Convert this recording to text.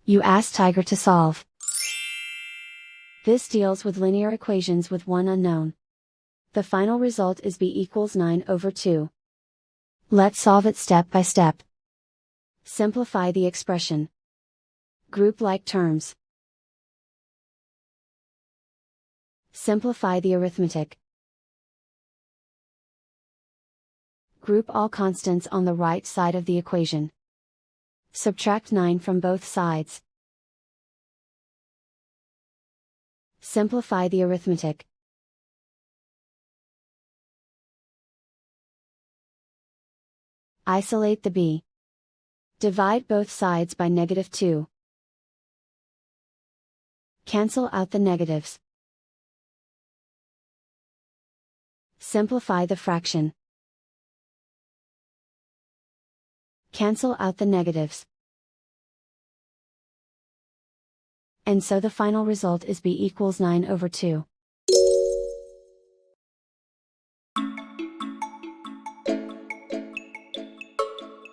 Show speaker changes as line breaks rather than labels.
You ask Tiger to solve. This deals with linear equations with one unknown. The final result is b equals 9/2. Let's solve it step by step. Simplify the expression. Group like terms. Simplify the arithmetic. Group all constants on the right side of the equation. Subtract 9 from both sides. Simplify the arithmetic. Isolate the b. Divide both sides by -2. Cancel out the negatives. Simplify the fraction. Cancel out the negatives. And so the final result is b equals 9/2.